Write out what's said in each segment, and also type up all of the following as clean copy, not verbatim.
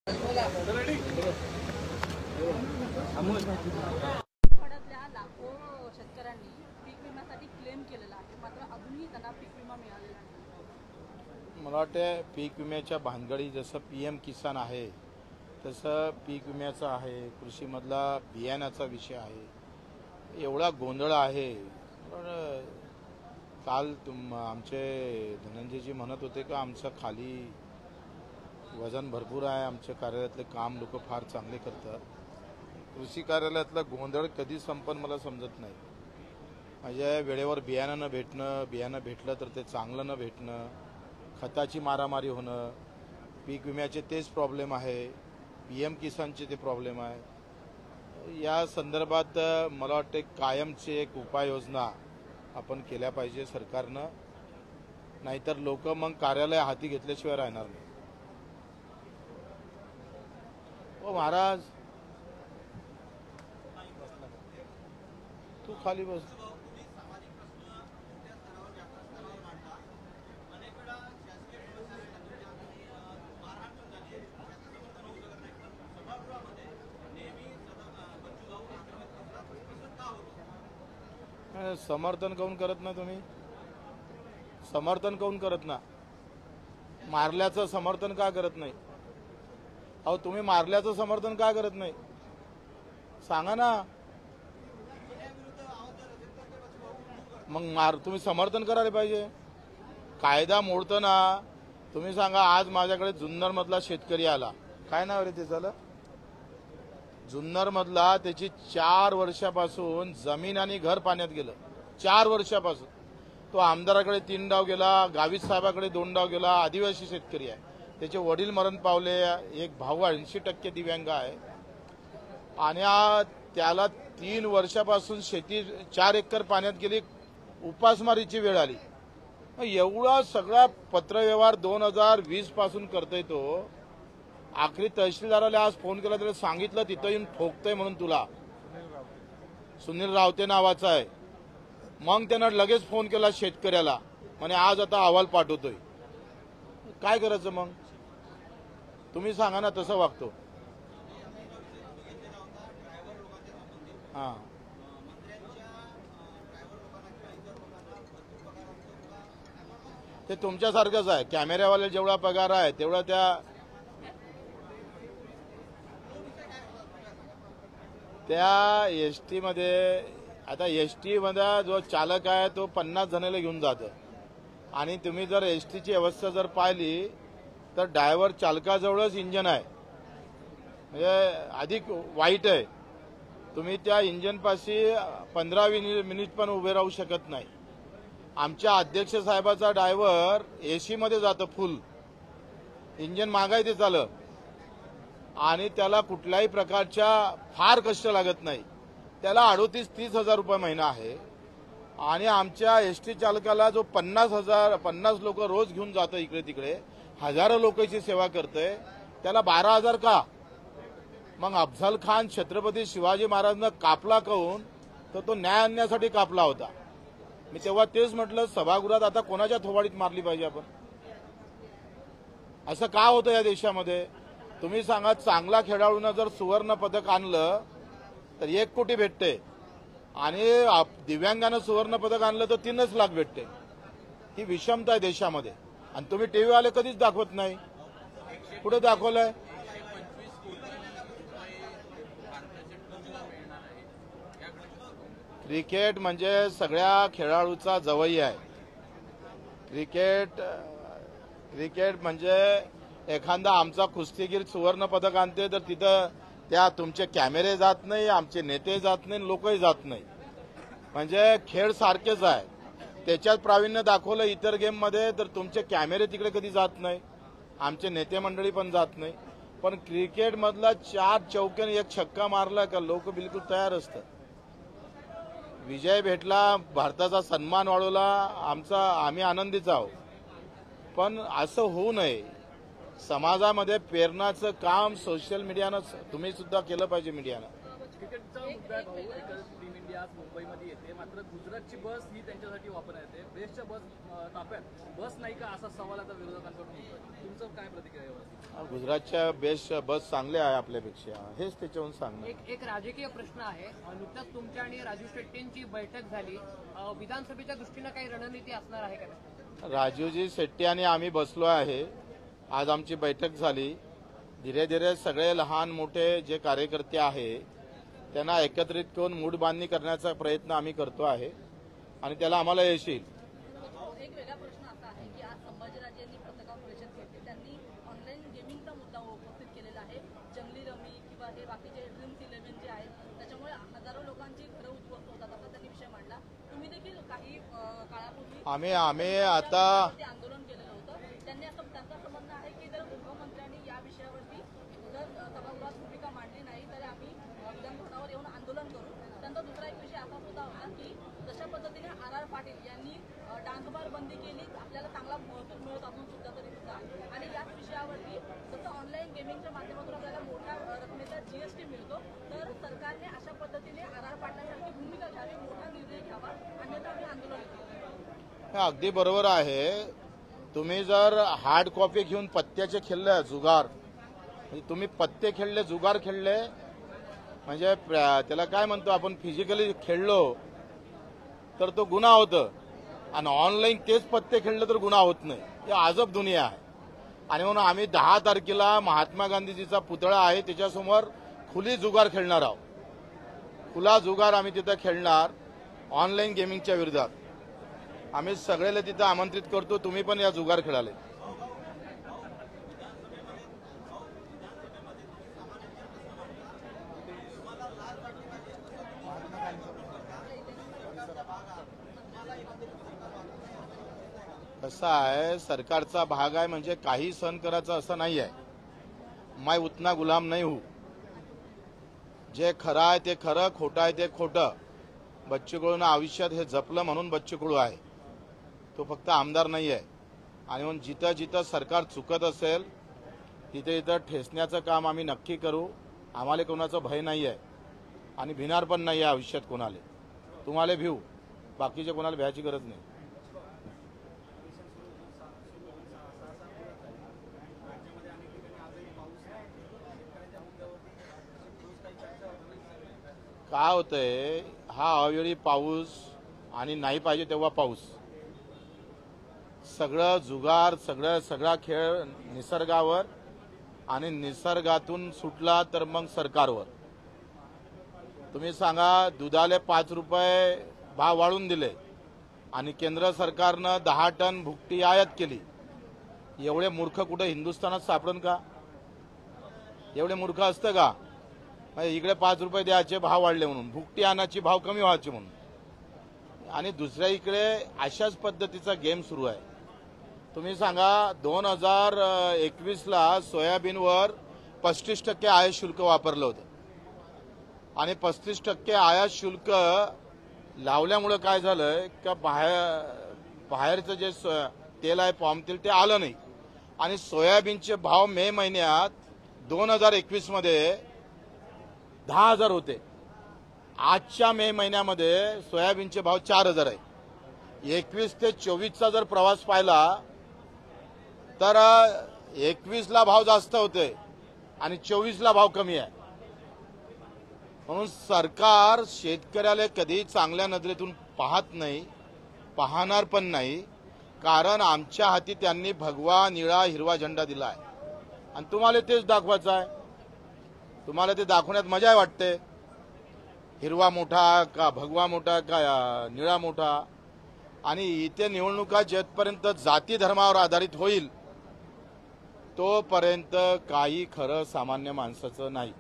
आठवड्यातल्या लाखो शेतकऱ्यांनी पीक विम्यासाठी क्लेम केलेला आहे, मात्र अजूनही त्यांना पीक विमा मिळालेला नाही। मला वाटतं पीक विम्याच्या भानगडी जसं PM किसान आहे तसं पीक विम्याचं आहे, कृषीमधला बियाण्याचा विषय आहे, एवढा गोंधळ आहे। काल आमचे धनंजयजी म्हणत होते की आमचं खाली वजन भरपूर आहे, आमच्या कार्यालयातले काम लोक फार चांगले करतात। कृषी कार्यालयातला गोंधळ कधी संपन मला समजत नाही। म्हणजे वेळेवर बियाणं न भेटणं, बियाणं भेटलं तर ते चांगलं न भेटणं, खताची मारामारी होणं, पीक विम्याचे तेच प्रॉब्लेम आहे, PM किसानचे ते प्रॉब्लेम आहे। या संदर्भात मला वाटते कायमची एक उपाययोजना आपण केल्या पाहिजे सरकारनं, नाहीतर लोक मग कार्यालय हाती घेतल्याशिवाय राहणार नाही। ओ महाराज तू खाली बस। समर्थन काऊन करत ना तुम्ही? समर्थन काऊन करत ना? मारल्याचं समर्थन का करत नाही? अहो तुम्ही मारल्याचं समर्थन का करत नाही सांगा ना। मग तुम्ही समर्थन करायला पाहिजे। कायदा मोडताना तुम्ही सांगा, आज माझ्याकडे जुन्नर मधला शेतकरी आला, काय नाव रे त्याचं, जुन्नर मधला, त्याची 4 वर्षापासून जमीन आणि घर पाण्यात गेलं। 4 वर्षापासून तो आमदाराकडे 3 डाव गेला, गावित साहेबाकडे 2 डाव गेला। आदिवासी शेतकरी आहे, त्याचे वडील मरण पावले, एक भाऊ 80% दिव्यांग आहे आणि त्याला 3 वर्षापासून शेती 4 एकर पाण्यात गेली, उपासमारीची वेळ आली। एवढा सगळा पत्रव्यवहार 2020 पासून करतोय तो। आखरी तहसीलदाराला आज फोन केला, त्याला सांगितलं तिथं येऊन ठोकतोय म्हणून तुला, सुनील रावते नावाचा आहे। मग त्यानं लगेच फोन केला शेतकऱ्याला, म्हणे आज आता अहवाल पाठवतोय। काय करायचं मग तुम्ही सांगा ना, तसं वागतो। हां ते तुमच्यासारखंच आहे, कॅमेऱ्यावाले जेवढा पगार आहे तेवढा त्या एसटी मध्ये, आता एसटी मध्ये जो चालक आहे तो 50 जणांना घेऊन जातो आणि तुम्ही जर एसटीची अवस्था जर पाहिली तर ड्रायव्हर चालकाजवळच इंजन आहे, म्हणजे अधिक वाईट आहे। तुम्ही त्या इंजनपाशी 15-20 मिनिट पण उभे राहू शकत नाही। आमच्या अध्यक्ष साहेबाचा ड्रायव्हर एसी मध्ये जातो, फुल इंजन मागाय ते चालत आणि त्याला कुठल्याही प्रकारच्या फार कष्ट लागत नाही। त्याला 38-30 हजार रुपये महिना आहे आणि आमच्या एसटी चालकाला जो 50 लोक रोज घेऊन जातो इकडे तिकडे, हजारो लोकांची सेवा करतोय, त्याला 12,000 का? मग अफजल खान छत्रपती शिवाजी महाराजांना कापला काऊन? तर तो न्याय आणण्यासाठी कापला होता। मी तेव्हा तेच म्हटलं, सभागृहात आता कोणाच्या थोबाडीत मारली पाहिजे आपण? असं का होतं या देशामध्ये? तुम्ही सांगा, चांगला खेळाडूंना जर सुवर्ण पदक आणलं तर 1 कोटी भेटते आणि दिव्यांगानं सुवर्ण पदक आणलं तर 3 लाख भेटते। ही विषमता आहे देशामध्ये आणि तुम्ही टीव्ही वाले कधीच दाखवत नाही। कुठे दाखवलंय? क्रिकेट म्हणजे सगळ्या खेळाडूचा जवई आहे। क्रिकेट म्हणजे एखादा आमचा कुस्तीगीर सुवर्ण पदक आणते तर तिथं त्या तुमचे कॅमेरे जात नाही, आमचे नेते जात नाही, लोकही जात नाही। म्हणजे खेळ सारखेच आहे, त्याच्यात प्रावीण्य दाखवलं इतर गेम मध्ये तर तुमचे कॅमेरे तिकडे कधी जात नाही, आमचे नेते मंडळी पण जात नाही। पण क्रिकेट मधला 4 चौक्याने 1 छक्का मारला का लोक बिलकुल तयार असतात। विजय भेटला, भारताचा सन्मान वाढवला, आम्ही आनंदीच आहोत। पण असं होऊ नये। समाजामध्ये प्रेरणाचं काम सोशल मीडियानं तुम्ही सुद्धा केलं पाहिजे, मीडियानं। क्रिकेटचा मुद्दा आहे भाऊ. एकच टीम इंडिया आज मुंबईमध्ये येते, मात्र गुजरातची बस ही त्यांच्यासाठी वापरण्यात येते. बेस्टच्या बस ताफ्यात बस नाही का, असा सवाल आता विरोधकांकडून होतोय. तुमचं काय प्रतिक्रिया यावर? गुजरातच्या बेस्ट बस चांगल्या आहे आपल्यापेक्षा, हेच त्याच्यावरून सांगणार. एक राजकीय प्रश्न आहे. नुकताच तुमच्या आणि राजू शेट्टींची बैठक झाली. विधानसभेच्या दृष्टीनं काही रणनीती असणार आहे का? राजूजी शेट्टी आणि आम्ही बसलो आहे. आज आमची बैठक झाली. धीरे धीरे सगळे लहान मोठे जे कार्यकर्ते आहे त्यांना एकत्रित करून मूड बांधणी करण्याचा प्रयत्न आम्ही करतो आहे आणि त्याला आम्हाला यश येईल. एक वेगळा प्रश्न असा आहे की आज संभाजीराजे यांनी पत्रकार परिषद घेतली. त्यांनी ऑनलाईन गेमिंगचा मुद्दा उपस्थित केलेला आहे. जंगली रमी किंवा हे बाकीचे ड्रीम्स 11 जे आहेत त्याच्यामुळे हजारो लोकांची घरं उद्ध्वस्त होतात असा त्यांनी विषय मांडला. तुम्ही देखील काही काळापूर्वी आम्ही आता आंदोलन केलेलं होतं. त्यांनी असं त्यांचं असं म्हणणं आहे की जर गृहमंत्र्यांनी या विषयावरती जर सभागृहात भूमिका मांडली नाही तर आम्ही विधानभवनावर येऊन आंदोलन करू. त्यांचा दुसरा एक विषय असा सुद्धा होता की जशा पद्धतीने आर पाटील यांनी डान्सबार बंदी केली, आपल्याला चांगला महसूल मिळत असून सुद्धा तरी सुद्धा, आणि याच विषयावरती जसं ऑनलाईन गेमिंगच्या माध्यमातून आपल्याला मोठ्या रकमेचा जीएसटी मिळतो, तर सरकारने अशा पद्धतीने आर पाटलांसारखी भूमिका घ्यावी, मोठा निर्णय घ्यावा, अन्यथा आम्ही आंदोलन करू. हे अगदी बरोबर आहे. तुम्ही जर हार्ड कॉपी घेऊन पत्त्याचे खेळले जुगार, म्हणजे तुम्ही पत्ते खेळले जुगार खेळले म्हणजे त्याला काय म्हणतो आपण, फिजिकली खेळलो तर तो गुन्हा होतं आणि ऑनलाईन तेच पत्ते खेळले तर गुन्हा होत नाही. हे अजब दुनिया आहे. आणि म्हणून आम्ही 10 तारखेला महात्मा गांधीजीचा पुतळा आहे त्याच्यासमोर खुली जुगार खेळणार आहोत. खुला जुगार आम्ही तिथं खेळणार ऑनलाईन गेमिंगच्या विरोधात. आम्ही सगळ्याला तिथं आमंत्रित करतो, तुम्ही पण या जुगार खेळाले. कसं आहे, सरकारचा भाग आहे म्हणजे काही सहन करायचं असं नाही आहे. मैं उतना गुलाम नहीं हूं. जे खरं आहे ते खरं, खोटं आहे ते खोटं. बच्चू कडून आयुष्यात हे जपलं म्हणून बच्चू कडू आहे. तो फक्त आमदार नाही आहे. आणि म्हणून जिथं जिथं सरकार चुकत असेल तिथे तिथं ठेचण्याचं काम आम्ही नक्की करू. आम्हाला कोणाचं भय नाही आहे आणि भिणार पण नाही आहे आयुष्यात कोणाला. तुम्हाला भिऊ, बाकीच्या कोणाला भ्यायची गरज नाही. काय होतंय, हा अवेळी पाऊस आणि नाही पाहिजे तेव्हा पाऊस, सगळं जुगार, सगळा खेळ निसर्गावर आणि निसर्गातून सुटला तर मग सरकारवर. तुम्ही सांगा, दुधाले 5 रुपये भाव वाढवून दिले आणि केंद्र सरकारनं 10 टन भुकटी आयात केली. एवढे मूर्ख कुठे हिंदुस्थानात सापडून का? एवढे मूर्ख असतं का? इकडे 5 रुपये द्यायचे, भाव वाढले म्हणून, भुकटी आणायची भाव कमी व्हायचे म्हणून. आणि दुसऱ्या इकडे अशाच पद्धतीचा गेम सुरू आहे. तुम्ही सांगा, 2021ला सोयाबीनवर 35% आयात शुल्क वापरलं होतं आणि 35% आयात शुल्क लावल्यामुळे काय झालंय का, बाहेरचं जे तेल आहे पाम तेल ते आलं नाही. आणि सोयाबीनचे भाव मे महिन्यात 2021 मध्ये 10,000 होते. आजच्या मे महिन्यामध्ये सोयाबीनचे भाव 4,000 आहे. 21 ते 24चा जर प्रवास पाहिला तर 21ला भाव जास्त होते आणि 24ला भाव कमी आहे. म्हणून सरकार शेतकऱ्याला कधी चांगल्या नजरेतून पाहत नाही, पाहणार पण नाही. कारण आमच्या हाती त्यांनी भगवा निळा हिरवा झेंडा दिला आहे आणि तुम्हाला तेच दाखवायचं आहे. तुम्हाला ते दाखवण्यात मजा वाटते, हिरवा मोठा का भगवा मोठा का निळा मोठा. आणि इथे निवडणुका जेथपर्यंत जाती धर्मावर आधारित होईल तोपर्यंत काही खरं सामान्य माणसाचं नाही.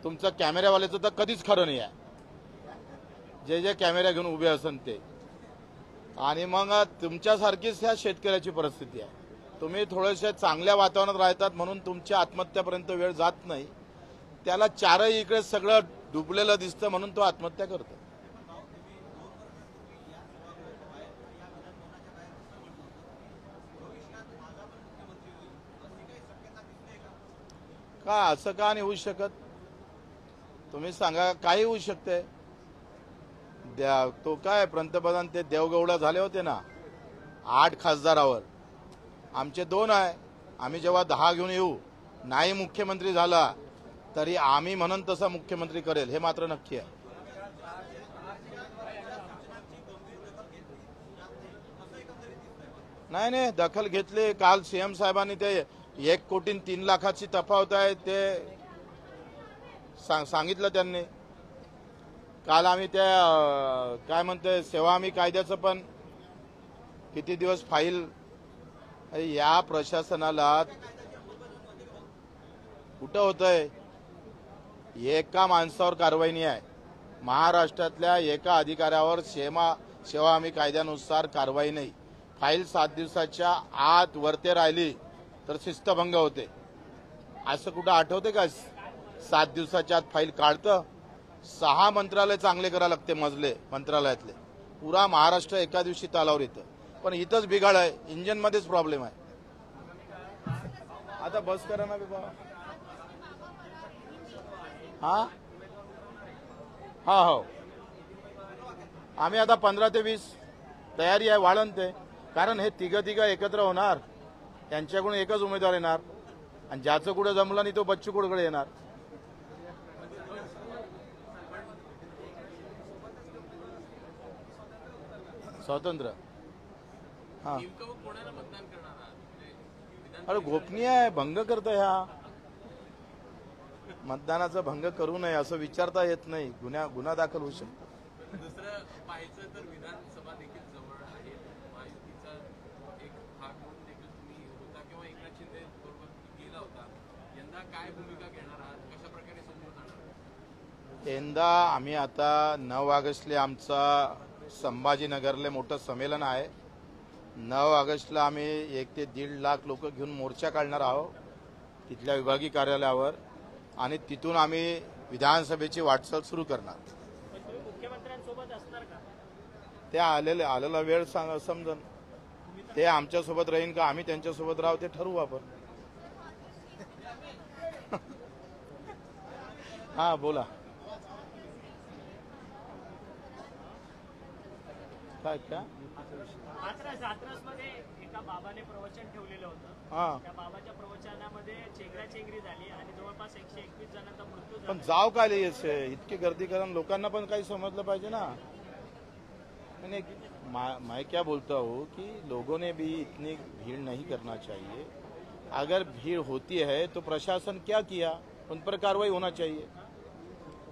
तुमचं कॅमेऱ्यावाल्याचं तर कधीच खरं नाही आहे, जे कॅमेरा घेऊन उभे असन ते. आणि मग तुमच्यासारखीच ह्या शेतकऱ्याची परिस्थिती आहे. तुम्ही थोडेसे चांगल्या वातावरणात राहतात म्हणून तुमच्या आत्महत्यापर्यंत वेळ जात नाही. त्याला चारही इकडे सगळं डुबलेलं दिसतं म्हणून तो आत्महत्या करतो. का असं का नाही होऊ शकत? तुम्ही सांगा काही होऊ शकते. तो काय पंतप्रधान ते देवगौडा झाले होते ना 8 खासदारावर, आमचे 2 आहे. आम्ही जेव्हा 10 घेऊन येऊ, नाही मुख्यमंत्री झाला तरी आम्ही म्हणून तसा मुख्यमंत्री करेल, हे मात्र नक्की आहे. नाही दखल घेतली. काल सीएम साहेबांनी ते 1,03,00,000ची तफावत आहे ते सांगितलं त्यांनी. काल आम्ही त्या काय म्हणते सेवा हमी कायद्याचं पण किती दिवस फाईल. या प्रशासनाला कुठं होतंय? एका माणसावर कारवाई नाही आहे. महाराष्ट्रातल्या एका अधिकाऱ्यावर सेवा हमी कायद्यानुसार कारवाई नाही. फाईल 7 दिवसाच्या आत वरते राहिली तर शिस्तभंग होते. असं कुठं आठवते का? 7 दिवसाच्या आत फाईल काढतं. 6 मंत्रालय चांगले करायला लागते मजले मंत्रालयातले. पुरा महाराष्ट्र एका दिवशी तालावर येतं. पण इथंच बिघाड आहे, इंजिनमध्येच प्रॉब्लेम आहे. आता बस करा ना बाबा. हा हो, आम्ही आता 15 ते 20 तयारी आहे वाढण ते. कारण हे तिघं एकत्र होणार, त्यांच्याकडून एकच उमेदवार येणार आणि ज्याचं कुठं जमलं नाही तो बच्चू कडकडे येणार. स्वतंत्र. हा अरे गोपनीय आहे, भंग करता. ह्या मतदानाचा भंग करू नये असं विचारता येत नाही. गुन्हा दाखल होऊ शकतो. दुसरं पाहायचं तर विधानसभा देखील जवळ आहे. महायुतीचा एक भाग म्हणून देखील तुम्ही होता किंवा एकनाथ शिंदे बरोबर गेला होता. यंदा काय भूमिका घेणार आहात? कशा प्रकारे समोर जाणार? यंदा आम्ही आता 9 ऑगस्टला आमचा संभाजीनगरले मोठं संमेलन आहे. 9 ऑगस्टला आम्ही 1 ते 1.5 लाख लोक घेऊन मोर्चा काढणार आहोत तिथल्या विभागीय कार्यालयावर आणि तिथून आम्ही विधानसभेची वाटचाल सुरू करणार. मुख्यमंत्र्यांसोबत असणार का? ते आलेला वेळ समजन. ते आमच्यासोबत राहीन का आम्ही त्यांच्यासोबत राहू ते ठरवू आपण. हा बोला. काय हाथरस मध्ये एका बाबाने प्रवचन ठेवलेलं होतं. हा, त्या बाबाच्या प्रवचनामध्ये चेंगराचेंगरी झाली आणि जवळपास 121 जणांचा मृत्यू पण झाला. जाव काय यायचे इतकी गर्दी करून लोकांना पण काही समजलं पाहिजे ना. मैं क्या बोलता हूँ कि लोगों ने भी इतनी भीड़ नहीं करना चाहिए. अगर भीड़ होती है तो प्रशासन क्या किया, उन पर कार्रवाई होना चाहिए.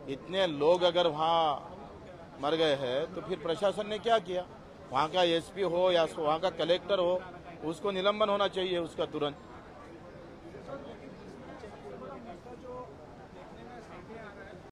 इतने लोग अगर वहाँ मर गए हैं तो फिर प्रशासन ने क्या किया? वहाँ का एसपी हो या वहाँ का कलेक्टर हो, उसको निलंबन होना चाहिए उसका तुरंत.